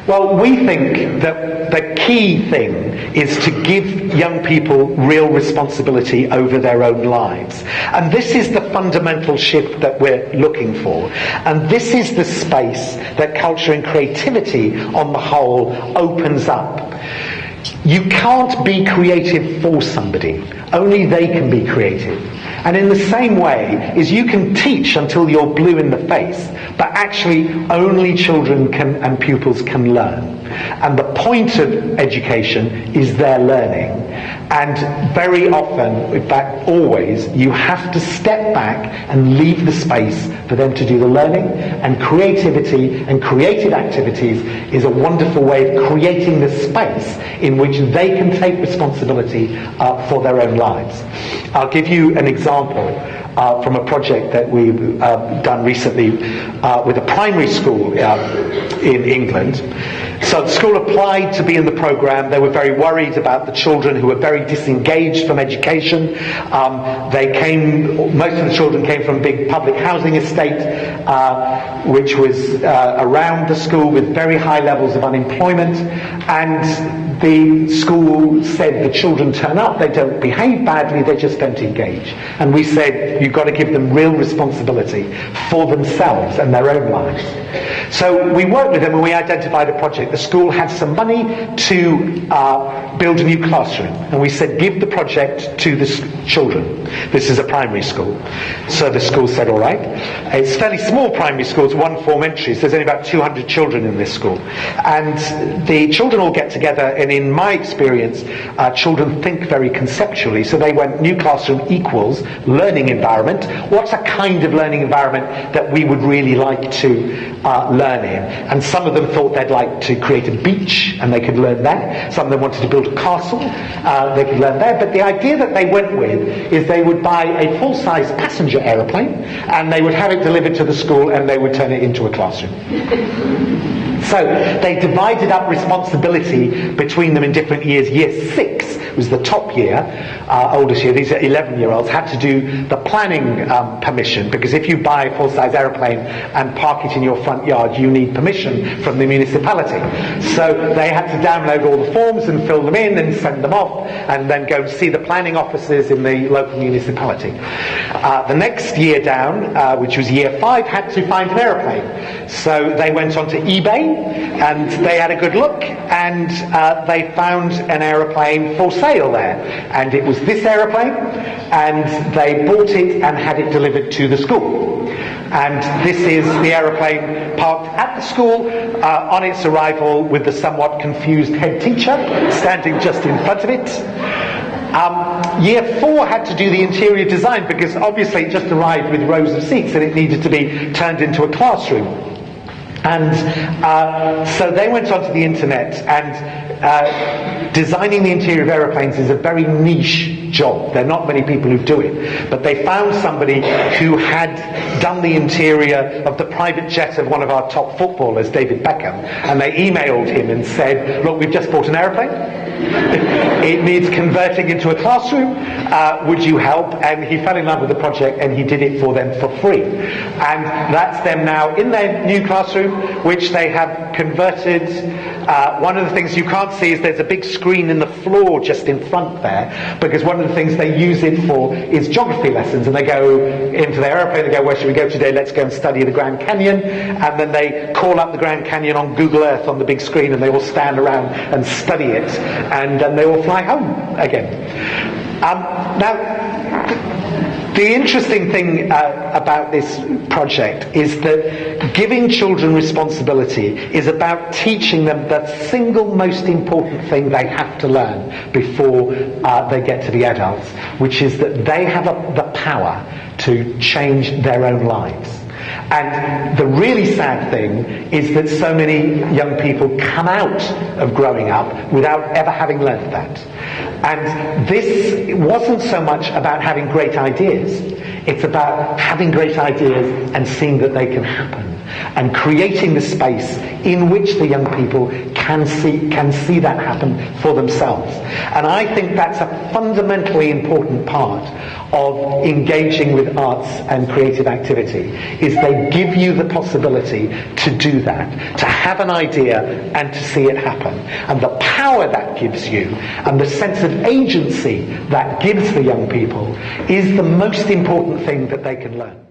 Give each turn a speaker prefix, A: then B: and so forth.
A: Well, we think that the key thing is to give young people real responsibility over their own lives. And this is the fundamental shift that we're looking for. And this is the space that culture and creativity on the whole opens up. You can't be creative for somebody. Only they can be creative. And in the same way is you can teach until you're blue in the face, but actually only children and pupils can learn. And the point of education is their learning. And very often, in fact always, you have to step back and leave the space for them to do the learning. And creativity and creative activities is a wonderful way of creating the space in which they can take responsibility for their own lives. I'll give you an example from a project that we've done recently with a primary school in England. So the school applied to be in the programme. They were very worried about the children who were very disengaged from education. Most of the children came from a big public housing estate, which was around the school with very high levels of unemployment. And the school said the children turn up, they don't behave badly, they just don't engage. And we said, you've got to give them real responsibility for themselves and their own lives. So we worked with them and we identified a project. The school had some money to build a new classroom. And we said, give the project to the children. This is a primary school. So the school said, all right. It's a fairly small primary school, it's one form entry, so there's only about 200 children in this school. And the children all get together, and in my experience, children think very conceptually. So they went, new classroom equals learning environment. What's a kind of learning environment that we would really like to learn in? And some of them thought they'd like to create a beach, and they could learn that. Some of them wanted to build a castle, they could learn there. But the idea that they went with is they would buy a full-size passenger aeroplane, and they would have it delivered to the school, and they would turn it into a classroom. So they divided up responsibility between them in different years. Year 6 was the top year, oldest year. These are 11-year-olds, had to do the planning permission, because if you buy a full-size aeroplane and park it in your front yard, you need permission from the municipality. So they had to download all the forms and fill them in and send them off, and then go and see the planning officers in the local municipality. The next year down, which was year 5, had to find an aeroplane. So they went onto eBay, and they had a good look, and they found an aeroplane for sale there, and it was this aeroplane, and they bought it and had it delivered to the school. And this is the aeroplane parked at the school on its arrival, with the somewhat confused head teacher standing just in front of it. Year 4 had to do the interior design, because obviously it just arrived with rows of seats and it needed to be turned into a classroom. And so they went onto the internet, and designing the interior of aeroplanes is a very niche job. There are not many people who do it. But they found somebody who had done the interior of the private jet of one of our top footballers, David Beckham, and they emailed him and said, look, we've just bought an aeroplane. It needs converting into a classroom. Would you help? And he fell in love with the project, and he did it for them for free. And that's them now in their new classroom, which they have converted. One of the things you can't see is there's a big screen in the floor just in front there, because one of the things they use it for is geography lessons. And they go into their aeroplane, they go, where should we go today? Let's go and study the Grand Canyon. And then they call up the Grand Canyon on Google Earth on the big screen, and they all stand around and study it, and then they all fly home again. Now, the interesting thing about this project is that giving children responsibility is about teaching them the single most important thing they have to learn before they get to be adults, which is that they have the power to change their own lives. And the really sad thing is that so many young people come out of growing up without ever having learned that. And this wasn't so much about having great ideas. It's about having great ideas and seeing that they can happen, and creating the space in which the young people can see that happen for themselves. And I think that's a fundamentally important part of engaging with arts and creative activity, is they give you the possibility to do that, to have an idea and to see it happen. And the power that gives you and the sense of agency that gives the young people is the most important thing that they can learn.